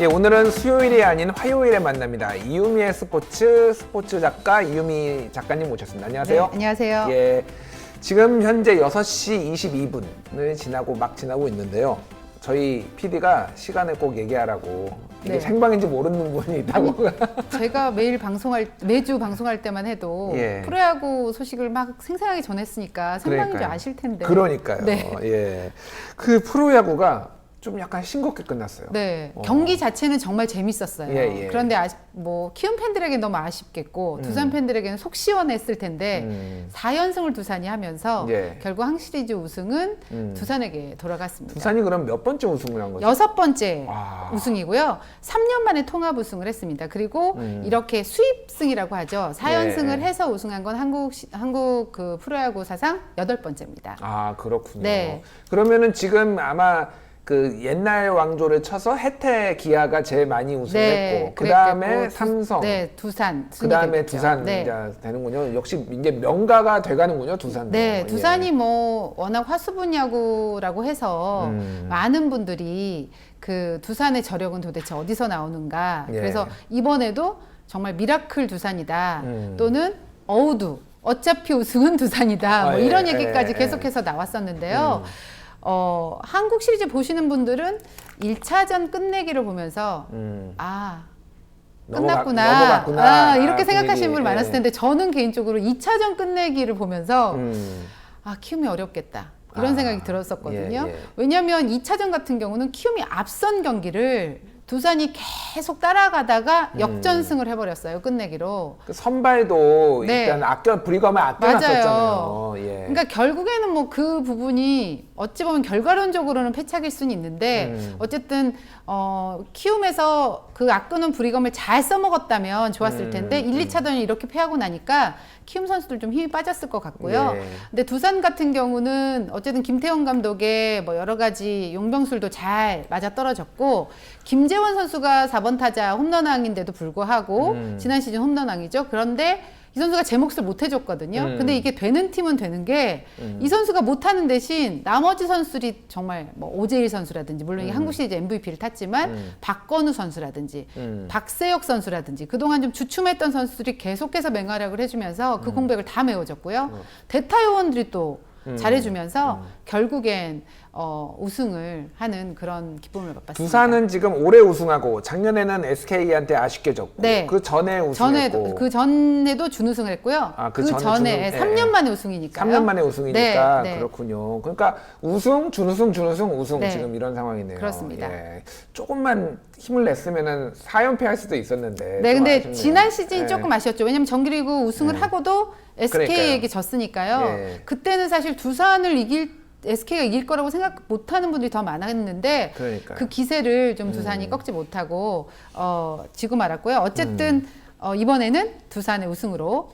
예, 오늘은 수요일이 아닌 화요일에 만납니다. 이유미의 스포츠 작가 이유미 작가님 모셨습니다. 안녕하세요. 네, 안녕하세요. 예, 지금 현재 6시 22분을 지나고 있는데요. 저희 PD가 시간을 꼭 얘기하라고 이게 네. 생방인지 모르는 분이 있다고. 제가 매주 방송할 때만 해도 예. 프로야구 소식을 막 생생하게 전했으니까 생방인 줄 그러니까요. 아실 텐데. 그러니까요. 네. 예, 그 프로야구가 좀 약간 싱겁게 끝났어요. 네, 경기 자체는 정말 재밌었어요. 예, 예. 그런데 키움 팬들에게는 너무 아쉽겠고 두산 팬들에게는 속 시원했을 텐데 4연승을 두산이 하면서 예. 결국 항시리즈 우승은 두산에게 돌아갔습니다. 두산이 그럼 몇 번째 우승을 한 거죠? 6번째 와. 우승이고요. 3년 만에 통합 우승을 했습니다. 그리고 이렇게 수입승이라고 하죠. 4연승을 네. 해서 우승한 건 한국 그 프로야구 사상 8번째입니다. 아, 그렇군요. 네. 그러면은 지금 아마 그 옛날 왕조를 쳐서 해태 기아가 제일 많이 우승했고 그 다음에 그랬겠고, 삼성, 두산, 그 다음에 되겠죠. 두산 네. 이제 되는군요. 역시 이제 명가가 돼가는군요, 두산. 네, 두산이 뭐 워낙 화수분 야구라고 해서 많은 분들이 그 두산의 저력은 도대체 어디서 나오는가. 예. 그래서 이번에도 정말 미라클 두산이다. 또는 어우두. 어차피 우승은 두산이다. 뭐 예, 이런 얘기까지 예, 계속해서 나왔었는데요. 한국 시리즈 보시는 분들은 1차전 끝내기를 보면서 끝났구나. 이렇게 생각하시는 분이 많았을 텐데 저는 개인적으로 2차전 끝내기를 보면서 키움이 어렵겠다. 이런 생각이 들었었거든요. 예. 왜냐하면 2차전 같은 경우는 키움이 앞선 경기를 두산이 계속 따라가다가 역전승을 해버렸어요. 끝내기로. 그 선발도 네. 일단 브리검을 아껴놨었잖아요. 예. 그러니까 결국에는 뭐 그 부분이 어찌 보면 결과론적으로는 패착일 수는 있는데 어쨌든 키움에서 그 아끼는 브리검을 잘 써먹었다면 좋았을 텐데 1, 2차전이 이렇게 패하고 나니까 키움 선수들 좀 힘이 빠졌을 것 같고요. 예. 근데 두산 같은 경우는 어쨌든 김태형 감독의 뭐 여러 가지 용병술도 잘 맞아떨어졌고 김재원 선수가 4번 타자 홈런왕인데도 불구하고 지난 시즌 홈런왕이죠. 그런데 이 선수가 제 몫을 못 해줬거든요. 근데 이게 되는 팀은 되는 게 이 선수가 못하는 대신 나머지 선수들이 정말 뭐 오재일 선수라든지 물론 이게 한국 시리즈 MVP를 탔지만 박건우 선수라든지 박세혁 선수라든지 그동안 좀 주춤했던 선수들이 계속해서 맹활약을 해주면서 그 공백을 다 메워줬고요. 대타 요원들이 또 잘해주면서 결국엔 우승을 하는 그런 기쁨을 맛봤습니다. 두산은 지금 올해 우승하고 작년에는 SK한테 아쉽게 졌고 네. 그 전에 우승했고 그 전에도 준우승을 했고요. 그 전에 준우승, 3년 만에 우승이니까요. 3년 만에 우승이니까 네. 그렇군요. 그러니까 우승, 준우승 네. 지금 이런 상황이네요. 그렇습니다. 예. 조금만 힘을 냈으면은 4연패 할 수도 있었는데. 네, 근데 아쉽네요. 지난 시즌이 예. 조금 아쉬웠죠. 왜냐면 정규리그 우승을 하고도 SK에게 졌으니까요. 예. 그때는 사실 SK가 이길 거라고 생각 못하는 분들이 더 많았는데 그러니까요. 그 기세를 좀 두산이 꺾지 못하고 지고 말았고요. 어쨌든 이번에는 두산의 우승으로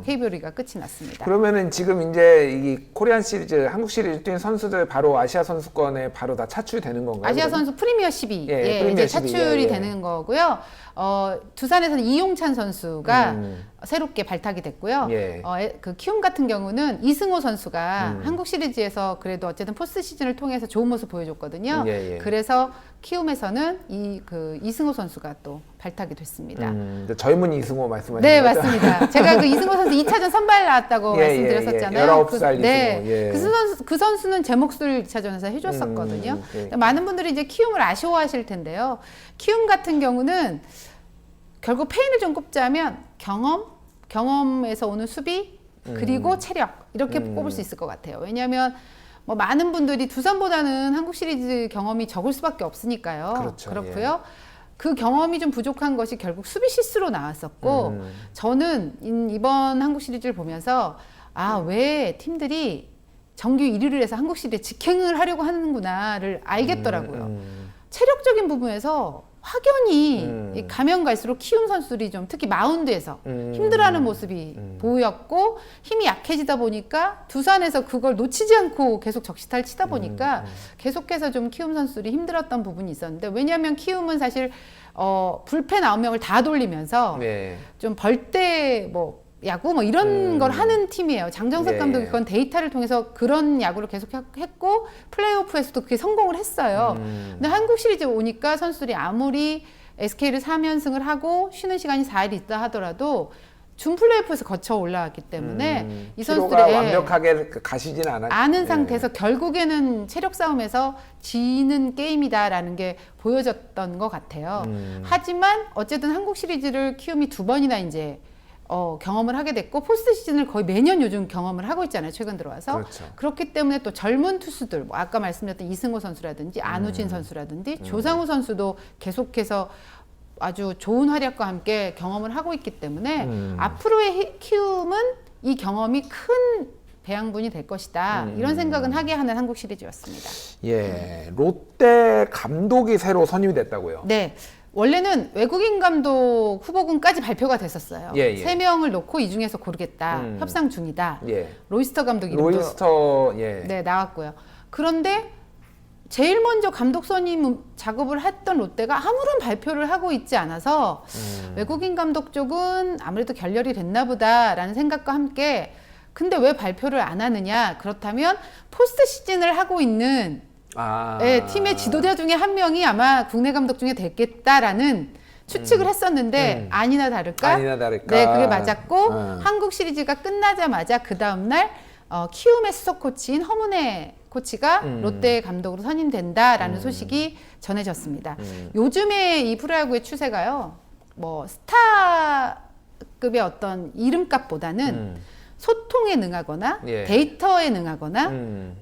KBO 리그가 끝이 났습니다. 그러면은 지금 이제 이 코리안 시리즈, 한국 시리즈 뛴 선수들 바로 아시아 선수권에 바로 다 차출되는 건가요? 아시아 그러면? 선수 프리미어 12 예, 프리미어 이제 12, 차출이 예. 되는 거고요. 두산에서는 이용찬 선수가 새롭게 발탁이 됐고요. 예. 그 키움 같은 경우는 이승호 선수가 한국 시리즈에서 그래도 어쨌든 포스트 시즌을 통해서 좋은 모습 보여줬거든요. 예. 그래서 키움에서는 이승호 선수가 또 발탁이 됐습니다. 젊은 이승호 말씀하시는 네, 거죠? 맞습니다. 제가 그 이승호 선수 2차전 선발 나왔다고 말씀드렸었잖아요. 19살 네. 이승호. 예. 그 선수는 제 몫을 2차전에서 해줬었거든요. 예. 많은 분들이 이제 키움을 아쉬워하실 텐데요. 키움 같은 경우는 결국 페인을 좀 꼽자면 경험에서 오는 수비, 그리고 체력 이렇게 꼽을 수 있을 것 같아요. 왜냐하면 뭐 많은 분들이 두산보다는 한국 시리즈 경험이 적을 수밖에 없으니까요. 그렇죠. 그렇고요. 그 경험이 좀 부족한 것이 결국 수비 실수로 나왔었고 저는 이번 한국 시리즈를 보면서 왜 팀들이 정규 1위를 해서 한국 시리즈에 직행을 하려고 하는구나를 알겠더라고요. 체력적인 부분에서 확연히 가면 갈수록 키움 선수들이 좀 특히 마운드에서 힘들어하는 모습이 보였고 힘이 약해지다 보니까 두산에서 그걸 놓치지 않고 계속 적시타를 치다 보니까 계속해서 좀 키움 선수들이 힘들었던 부분이 있었는데 왜냐하면 키움은 사실 불펜 9명을 다 돌리면서 네. 좀 벌떼 야구 뭐 이런 걸 하는 팀이에요. 장정석 예. 감독이 그건 데이터를 통해서 그런 야구를 계속 했고 플레이오프에서도 그게 성공을 했어요. 근데 한국 시리즈 오니까 선수들이 아무리 SK를 3연승을 하고 쉬는 시간이 4일 있다 하더라도 준 플레이오프에서 거쳐 올라왔기 때문에 이 피로가 선수들이 완벽하게 가시지는 아는 상태에서 결국에는 체력 싸움에서 지는 게임이다라는 게 보여졌던 것 같아요. 하지만 어쨌든 한국 시리즈를 키움이 2번이나 이제 경험을 하게 됐고 포스트 시즌을 거의 매년 요즘 경험을 하고 있잖아요. 최근 들어와서. 그렇죠. 그렇기 때문에 또 젊은 투수들, 뭐 아까 말씀드렸던 이승호 선수라든지 안우진 선수라든지 조상우 선수도 계속해서 아주 좋은 활약과 함께 경험을 하고 있기 때문에 앞으로의 키움은 이 경험이 큰 배양분이 될 것이다. 이런 생각은 하게 하는 한국 시리즈였습니다. 예, 롯데 감독이 새로 선임이 됐다고요. 네. 원래는 외국인 감독 후보군까지 발표가 됐었어요. 예, 예. 3명을 놓고 이 중에서 고르겠다. 협상 중이다. 예. 로이스터 감독 이름도 로이스터 네, 나왔고요. 그런데 제일 먼저 감독 선임 작업을 했던 롯데가 아무런 발표를 하고 있지 않아서 외국인 감독 쪽은 아무래도 결렬이 됐나 보다라는 생각과 함께 근데 왜 발표를 안 하느냐? 그렇다면 포스트 시즌을 하고 있는 팀의 지도자 중에 한 명이 아마 국내 감독 중에 됐겠다라는 추측을 했었는데 아니나 다를까? 네, 그게 맞았고 한국 시리즈가 끝나자마자 그 다음날 키움의 수석 코치인 허문회 코치가 롯데 감독으로 선임된다라는 소식이 전해졌습니다. 요즘에 이 프로야구의 추세가요, 뭐 스타급의 어떤 이름값보다는 소통에 능하거나 예. 데이터에 능하거나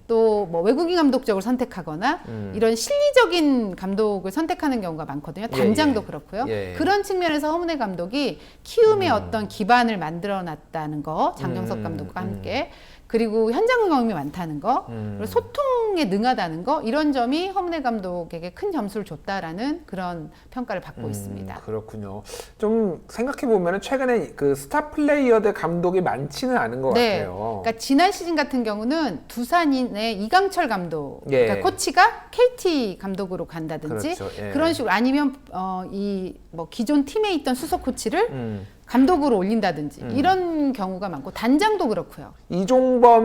또 뭐 외국인 감독 쪽을 선택하거나 이런 실리적인 감독을 선택하는 경우가 많거든요. 단장도 예. 그렇고요. 예. 그런 측면에서 허문회 감독이 키움의 어떤 기반을 만들어 놨다는 거, 장정석 감독과 함께 그리고 현장 경험이 많다는 거, 그리고 소통에 능하다는 거 이런 점이 허문회 감독에게 큰 점수를 줬다라는 그런 평가를 받고 있습니다. 그렇군요. 좀 생각해 보면 최근에 그 스타 플레이어들 감독이 많지는 않은 것 네. 같아요. 그러니까 지난 시즌 같은 경우는 두산의 이강철 감독, 예. 그러니까 코치가 KT 감독으로 간다든지 그렇죠. 예. 그런 식으로 아니면 이 뭐 기존 팀에 있던 수석 코치를 감독으로 올린다든지 이런 경우가 많고 단장도 그렇고요. 이종범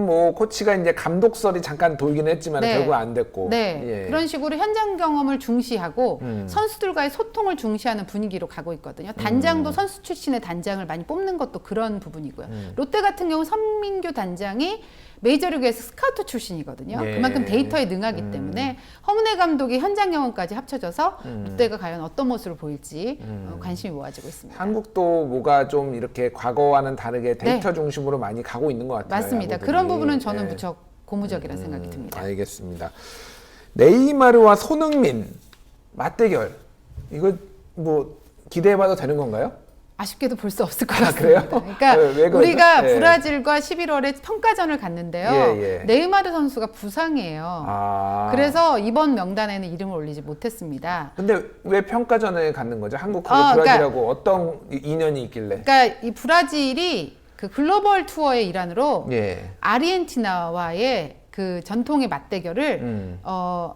뭐 코치가 이제 감독설이 잠깐 돌긴 했지만 네. 결국 안 됐고. 네, 예. 그런 식으로 현장 경험을 중시하고 선수들과의 소통을 중시하는 분위기로 가고 있거든요. 단장도 선수 출신의 단장을 많이 뽑는 것도 그런 부분이고요. 롯데 같은 경우 선민규 단장이 메이저리그에서 스카우트 출신이거든요. 예. 그만큼 데이터에 능하기 때문에 허문회 감독이 현장 경험까지 합쳐져서 롯데가 과연 어떤 모습을 보일지 관심이 모아지고 있습니다. 한국도 뭐가 좀 이렇게 과거와는 다르게 데이터 중심으로 많이 가고 있는 것 같아요. 맞습니다. 야구들이. 그런 부분은 저는 예. 무척 고무적이라는 생각이 듭니다. 알겠습니다. 네이마르와 손흥민 맞대결 이거 뭐 기대해봐도 되는 건가요? 아쉽게도 볼 수 없을 것 그래요? 같습니다. 그러니까 왜 그러죠? 우리가 예. 브라질과 11월에 평가전을 갔는데요. 예, 예. 네이마르 선수가 부상이에요. 아. 그래서 이번 명단에는 이름을 올리지 못했습니다. 근데 왜 평가전을 갖는 거죠? 한국하고 그러니까- 브라질하고 어떤 인연이 있길래? 그러니까 이 브라질이 그 글로벌 투어의 일환으로 예. 아르헨티나와의 그 전통의 맞대결을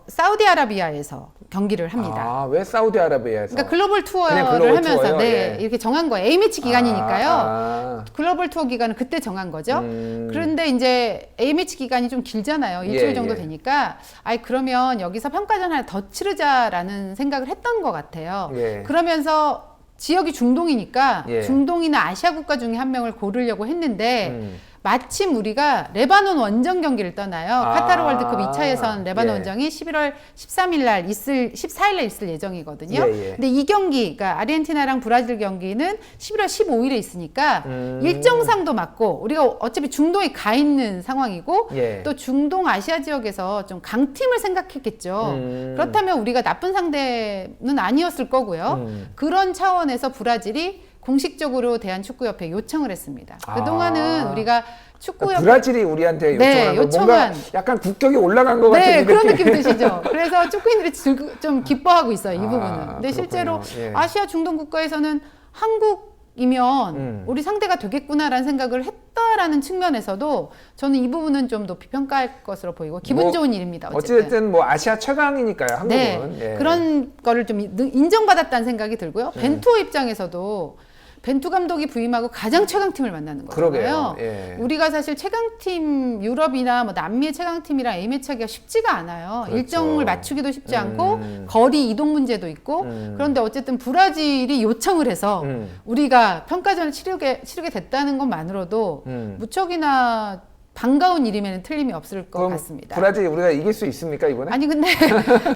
사우디아라비아에서 경기를 합니다. 아, 왜 사우디아라비아에서? 그러니까 글로벌 투어를 그냥 글로벌 하면서 투어요? 네, 예. 이렇게 정한 거예요. A매치 기간이니까요. 아. 글로벌 투어 기간은 그때 정한 거죠. 그런데 이제 A매치 기간이 좀 길잖아요. 일주일 예, 정도 예. 되니까 아이 그러면 여기서 평가전 하나 더 치르자라는 생각을 했던 것 같아요. 예. 그러면서 지역이 중동이니까 예. 중동이나 아시아 국가 중에 한 명을 고르려고 했는데 마침 우리가 레바논 원정 경기를 떠나요. 아. 카타르 월드컵 2차 예선 레바논 예. 원정이 11월 13일 날 14일 날 있을 예정이거든요. 예, 예. 근데 이 경기, 그러니까 아르헨티나랑 브라질 경기는 11월 15일에 있으니까 일정상도 맞고 우리가 어차피 중동에 가 있는 상황이고 예. 또 중동 아시아 지역에서 좀 강팀을 생각했겠죠. 그렇다면 우리가 나쁜 상대는 아니었을 거고요. 그런 차원에서 브라질이 공식적으로 대한축구협회에 요청을 했습니다. 그동안은 우리가 축구협회 브라질이 우리한테 네, 요청한 거 뭔가 약간 국격이 올라간 것 같은 네, 이 그런 느낌. 느낌 드시죠. 그래서 축구인들이 좀 기뻐하고 있어요, 이 부분은. 근데 그렇군요. 실제로 예. 아시아 중동 국가에서는 한국이면 우리 상대가 되겠구나라는 생각을 했다라는 측면에서도 저는 이 부분은 좀 높이 평가할 것으로 보이고 기분 뭐, 좋은 일입니다. 어쨌든. 어쨌든 뭐 아시아 최강이니까요, 한국은. 네, 예. 그런 거를 좀 인정받았다는 생각이 들고요. 벤투어 입장에서도 벤투 감독이 부임하고 가장 최강팀을 만나는 거잖아요. 그러게요. 예. 우리가 사실 최강팀 유럽이나 뭐 남미의 최강팀이랑 A매치하기가 쉽지가 않아요. 그렇죠. 일정을 맞추기도 쉽지 않고 거리 이동 문제도 있고 그런데 어쨌든 브라질이 요청을 해서 우리가 평가전을 치르게 됐다는 것만으로도 무척이나 반가운 일임에는 틀림이 없을 것 그럼 같습니다. 브라질 우리가 이길 수 있습니까 이번에? 아니 근데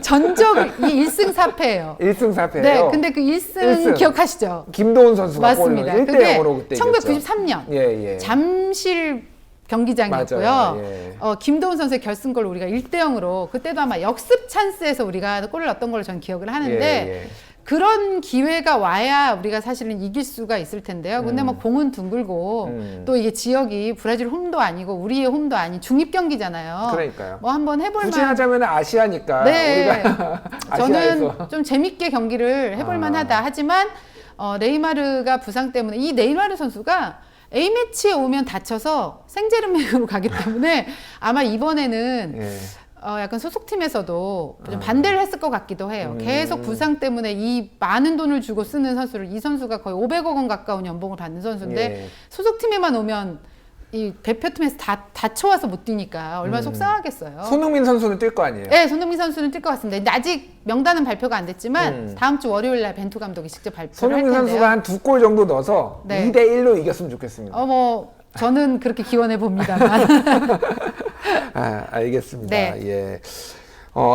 전적이 1승 4패예요. 1승 4패예요. 네, 근데 그 1승 기억하시죠? 김도훈 선수가 맞습니다. 골을 1대 0으로 그때 이겼죠. 1993년 예. 잠실 경기장이었고요. 맞아요. 예. 김도훈 선수의 결승골을 우리가 1대 0으로 그때도 아마 역습 찬스에서 우리가 골을 넣었던 걸로 저는 기억을 하는데 예. 그런 기회가 와야 우리가 사실은 이길 수가 있을 텐데요. 근데 뭐 공은 둥글고 또 이게 지역이 브라질 홈도 아니고 우리의 홈도 아닌 중립 경기잖아요. 그러니까요. 뭐 한번 해볼 굳이 만. 하자면 아시아니까 네. 우리가 저는 아시아에서 좀 재밌게 경기를 해볼 만하다. 하지만 네이마르가 부상 때문에 이 네이마르 선수가 A매치에 오면 다쳐서 생제르맹으로 가기 때문에 아마 이번에는 예. 약간 소속팀에서도 좀 반대를 했을 것 같기도 해요. 계속 부상 때문에 이 많은 돈을 주고 쓰는 선수를 이 선수가 거의 500억 원 가까운 연봉을 받는 선수인데 예. 소속팀에만 오면 이 대표팀에서 다쳐와서 못 뛰니까 얼마나 속상하겠어요. 손흥민 선수는 뛸 거 아니에요? 네, 손흥민 선수는 뛸 것 같습니다. 근데 아직 명단은 발표가 안 됐지만 다음 주 월요일 날 벤투 감독이 직접 발표를 할 손흥민 텐데요. 선수가 한 2골 정도 넣어서 네. 2대 1로 이겼으면 좋겠습니다. 뭐 저는 그렇게 기원해 봅니다만. 알겠습니다. 네. 예.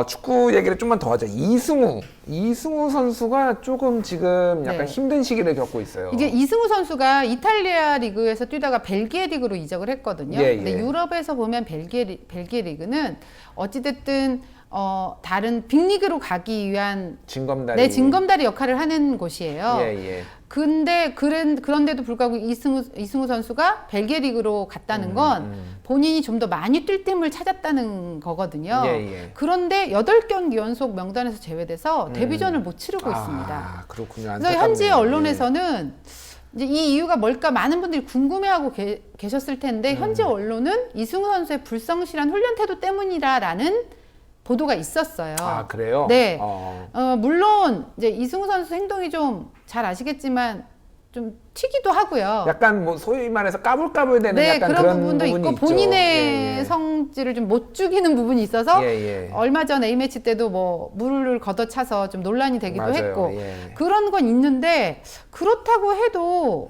축구 얘기를 좀만 더 하죠. 이승우 선수가 조금 지금 약간 네. 힘든 시기를 겪고 있어요. 이게 이승우 선수가 이탈리아 리그에서 뛰다가 벨기에 리그로 이적을 했거든요. 예, 근데 예. 유럽에서 보면 벨기에 리그는 어찌됐든 다른 빅리그로 가기 위한 징검다리. 징검다리 역할을 하는 곳이에요. 예. 근데 그런데도 불구하고 이승우 선수가 벨기에 리그로 갔다는 건 본인이 좀 더 많이 뛸 팀을 찾았다는 거거든요. 예. 그런데 8경기 연속 명단에서 제외돼서 데뷔전을 못 치르고 있습니다. 그렇군요. 그래서 안타깝네요. 현지 언론에서는 이제 이 이유가 뭘까 많은 분들이 궁금해하고 계셨을 텐데 현지 언론은 이승우 선수의 불성실한 훈련 태도 때문이라라는 보도가 있었어요. 그래요? 네. 물론 이제 이승우 선수 행동이 좀 잘 아시겠지만 좀 튀기도 하고요. 약간 뭐 소위 말해서 까불까불대는 네, 약간 그런 부분도 부분이 있고 있죠. 본인의 예. 성질을 좀 못 죽이는 부분이 있어서 예. 얼마 전 A매치 때도 뭐 물을 걷어차서 좀 논란이 되기도 맞아요. 했고 예. 그런 건 있는데 그렇다고 해도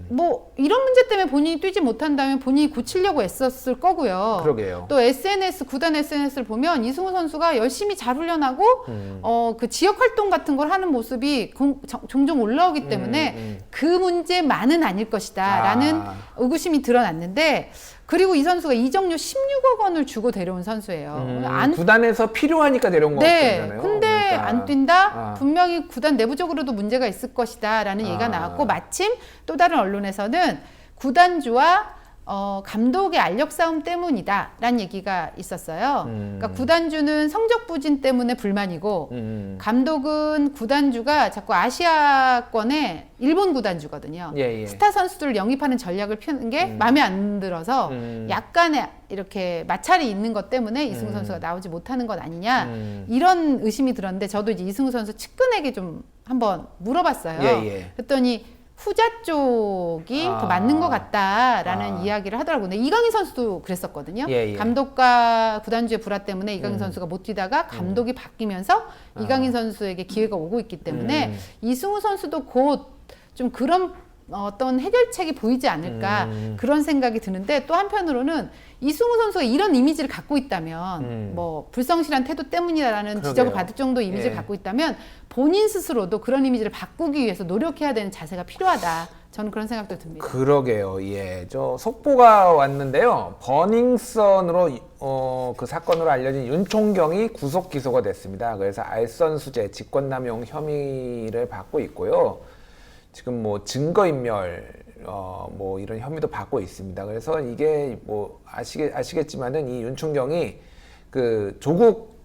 뭐 이런 문제 때문에 본인이 뛰지 못한다면 본인이 고치려고 애썼을 거고요. 그러게요. 또 구단 SNS를 보면 이승우 선수가 열심히 잘 훈련하고 그 지역 활동 같은 걸 하는 모습이 종종 올라오기 때문에 그 문제만은 아닐 것이다라는 의구심이 드러났는데 그리고 이 선수가 이적료 16억 원을 주고 데려온 선수예요. 구단에서 필요하니까 데려온 거잖아요. 네, 근데 안 뛴다? 분명히 구단 내부적으로도 문제가 있을 것이다 라는 얘기가 나왔고 마침 또 다른 언론에서는 구단주와 감독의 알력 싸움 때문이다 라는 얘기가 있었어요. 그러니까 구단주는 성적 부진 때문에 불만이고 감독은 구단주가 자꾸 아시아권의 일본 구단주거든요. 예. 스타 선수들을 영입하는 전략을 펴는 게 마음에 안 들어서 약간의 이렇게 마찰이 있는 것 때문에 이승우 선수가 나오지 못하는 것 아니냐 이런 의심이 들었는데 저도 이제 이승우 선수 측근에게 좀 한번 물어봤어요. 예. 그랬더니 후자 쪽이 더 맞는 것 같다라는 이야기를 하더라고요. 근데 이강인 선수도 그랬었거든요. 예. 감독과 구단주의 불화 때문에 이강인 선수가 못 뛰다가 감독이 바뀌면서 이강인 선수에게 기회가 오고 있기 때문에 이승우 선수도 곧 좀 그런 어떤 해결책이 보이지 않을까 그런 생각이 드는데 또 한편으로는 이승우 선수가 이런 이미지를 갖고 있다면 뭐 불성실한 태도 때문이라는 지적을 받을 정도 이미지를 갖고 있다면 본인 스스로도 그런 이미지를 바꾸기 위해서 노력해야 되는 자세가 필요하다. 저는 그런 생각도 듭니다. 그러게요. 예. 저 속보가 왔는데요. 버닝썬으로 그 사건으로 알려진 윤총경이 구속 기소가 됐습니다. 그래서 알선수재, 직권남용 혐의를 받고 있고요. 지금 뭐 증거인멸 뭐 이런 혐의도 받고 있습니다. 그래서 이게 뭐 아시겠지만은 이 윤총경이 그 조국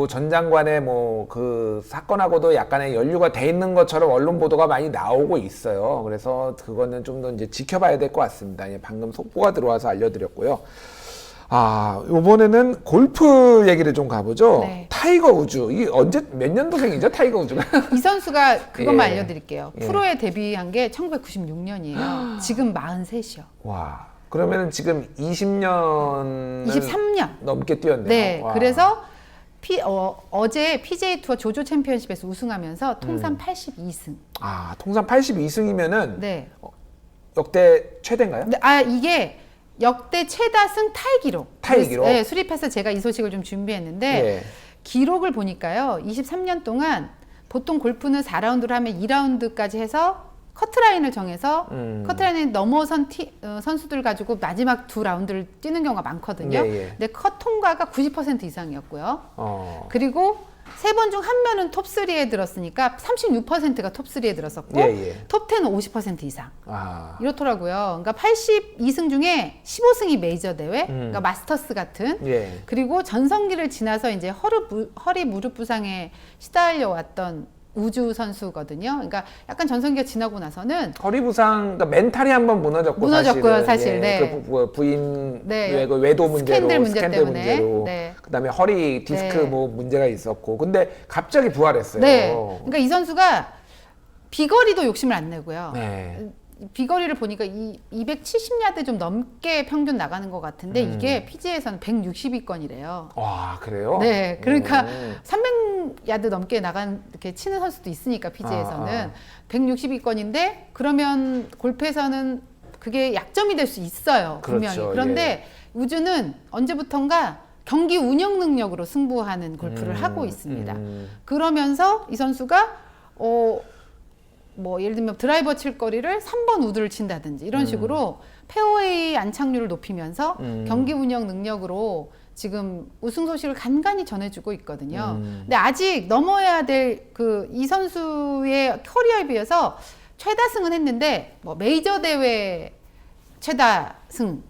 전 장관의 뭐 그 사건하고도 약간의 연루가 돼 있는 것처럼 언론 보도가 많이 나오고 있어요. 그래서 그거는 좀 더 이제 지켜봐야 될 것 같습니다. 방금 속보가 들어와서 알려드렸고요. 이번에는 골프 얘기를 좀 가보죠. 네. 타이거 우즈. 이게 언제, 몇 년도생이죠, 타이거 우즈가? 이 선수가 그것만 예. 알려드릴게요. 예. 프로에 데뷔한 게 1996년이에요. 지금 43이요. 와. 그러면 지금 20년. 23년. 넘게 뛰었네요. 네. 와. 그래서 어제 PGA 투어 조조 챔피언십에서 우승하면서 통산 82승. 통산 82승이면은 네. 역대 최대인가요? 근데 이게 역대 최다승 타이 기록. 타이 기록? 네, 수립해서 제가 이 소식을 좀 준비했는데 예. 기록을 보니까요. 23년 동안 보통 골프는 4라운드를 하면 2라운드까지 해서 커트라인을 정해서 커트라인을 넘어선 선수들 가지고 마지막 2라운드를 뛰는 경우가 많거든요. 예, 예. 근데 컷 통과가 90% 이상이었고요. 그리고 3번 중 1명은 top3에 들었으니까 36%가 top3에 들었었고 예, 예. 톱10은 50% 이상. 이렇더라고요. 그러니까 82승 중에 15승이 메이저 대회, 그러니까 마스터스 같은. 예. 그리고 전성기를 지나서 이제 허리 무릎 부상에 시달려 왔던 우주 선수거든요. 그러니까 약간 전성기가 지나고 나서는 허리 부상, 그러니까 멘탈이 한번 무너졌고요, 사실. 네. 그 부인 네. 그 외도 문제로, 스캔들 문제 스캔들 때문에. 문제로, 네. 그다음에 허리 디스크 네. 뭐 문제가 있었고, 근데 갑자기 부활했어요. 네. 그러니까 이 선수가 비거리도 욕심을 안 내고요. 네. 비거리를 보니까 270야드 좀 넘게 평균 나가는 것 같은데 이게 PGA에서는 160위권이래요. 와, 그래요? 네, 그러니까 300야드 넘게 이렇게 치는 선수도 있으니까 PGA에서는 160위권인데 그러면 골프에서는 그게 약점이 될 수 있어요, 분명히. 그렇죠, 그런데 우주는 언제부턴가 경기 운영 능력으로 승부하는 골프를 하고 있습니다. 그러면서 이 선수가 뭐 예를 들면 드라이버 칠 거리를 3번 우드를 친다든지 이런 식으로 페어웨이 안착률을 높이면서 경기 운영 능력으로 지금 우승 소식을 간간히 전해주고 있거든요. 근데 아직 넘어야 될 이 선수의 커리어에 비해서 최다승은 했는데 뭐 메이저 대회 최다승,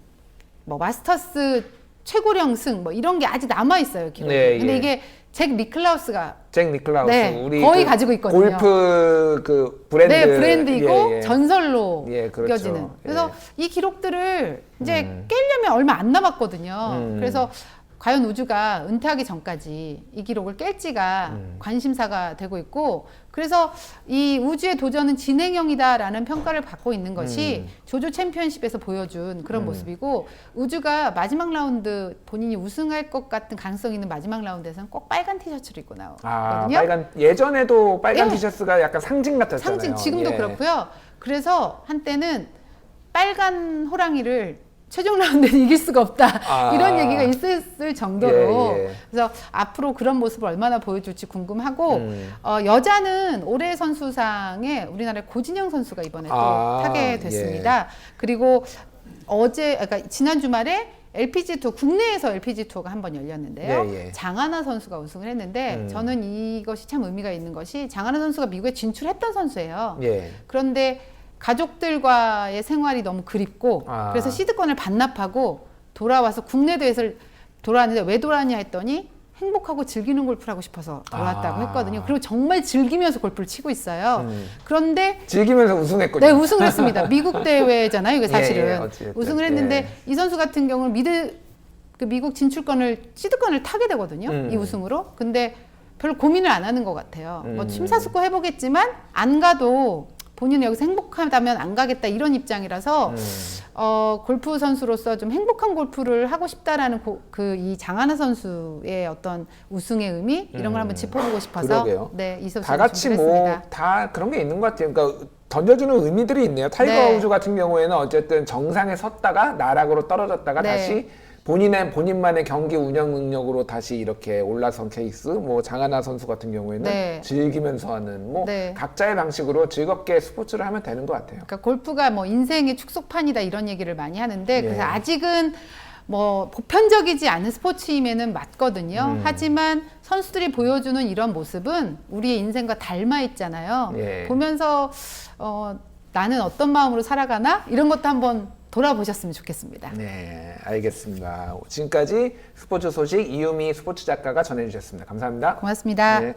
뭐 마스터스 최고령 승 뭐 이런 게 아직 남아 있어요, 기록이. 네, 근데 예. 이게 잭 니클라우스가 잭 니클라우스, 네, 우리 거의 가지고 있거든요. 골프 그 브랜드, 네, 브랜드이고 예, 예. 전설로 예, 그렇죠. 여겨지는. 그래서 예. 이 기록들을 이제 깨려면 얼마 안 남았거든요. 그래서 과연 우주가 은퇴하기 전까지 이 기록을 깰지가 관심사가 되고 있고, 그래서 이 우주의 도전은 진행형이다라는 평가를 받고 있는 것이 조조 챔피언십에서 보여준 그런 모습이고, 우주가 마지막 라운드 본인이 우승할 것 같은 가능성 있는 마지막 라운드에서는 꼭 빨간 티셔츠를 입고 나오거든요. 빨간, 예전에도 빨간 예. 티셔츠가 약간 상징 같았잖아요. 상징, 지금도 예. 그렇고요. 그래서 한때는 빨간 호랑이를 최종 라운드는 이길 수가 없다. 이런 얘기가 있을 정도로. 예, 예. 그래서 앞으로 그런 모습을 얼마나 보여줄지 궁금하고, 여자는 올해 선수상에 우리나라의 고진영 선수가 이번에 또 타게 됐습니다. 그리고 그러니까 지난 주말에 LPG 투어, 국내에서 LPG 투어가 한 번 열렸는데요. 예, 예. 장하나 선수가 우승을 했는데, 저는 이것이 참 의미가 있는 것이, 장하나 선수가 미국에 진출했던 선수예요. 예. 그런데 가족들과의 생활이 너무 그립고 그래서 시드권을 반납하고 돌아와서 국내 대회를 돌아왔는데 왜 돌아왔냐 했더니 행복하고 즐기는 골프를 하고 싶어서 돌아왔다고 했거든요. 그리고 정말 즐기면서 골프를 치고 있어요. 그런데 즐기면서 우승했거든요. 네, 우승을 했습니다. 미국 대회잖아요, 이게 사실은. 예, 예, 어찌됐든. 우승을 했는데 예. 이 선수 같은 경우는 그 미국 시드권을 타게 되거든요. 이 우승으로. 근데 별로 고민을 안 하는 것 같아요. 뭐 심사숙고 해보겠지만 안 가도 본인은 여기서 행복하다면 안 가겠다 이런 입장이라서 골프 선수로서 좀 행복한 골프를 하고 싶다라는 이 장하나 선수의 어떤 우승의 의미 이런 걸 한번 짚어보고 싶어서 그러게요. 네, 이 소식을 다 같이 뭐 준비했습니다. 다 그런 게 있는 것 같아요. 그러니까 던져주는 의미들이 있네요. 타이거 네. 우즈 같은 경우에는 어쨌든 정상에 섰다가 나락으로 떨어졌다가 네. 다시 본인만의 경기 운영 능력으로 다시 이렇게 올라선 케이스. 뭐 장하나 선수 같은 경우에는 네. 즐기면서 하는 뭐 네. 각자의 방식으로 즐겁게 스포츠를 하면 되는 것 같아요. 그러니까 골프가 뭐 인생의 축소판이다 이런 얘기를 많이 하는데 그래서 아직은 뭐 보편적이지 않은 스포츠임에는 맞거든요. 하지만 선수들이 보여주는 이런 모습은 우리의 인생과 닮아 있잖아요. 예. 보면서 나는 어떤 마음으로 살아가나 이런 것도 한번 돌아보셨으면 좋겠습니다. 네, 알겠습니다. 지금까지 스포츠 소식 이유미 스포츠 작가가 전해주셨습니다. 감사합니다. 고맙습니다. 네.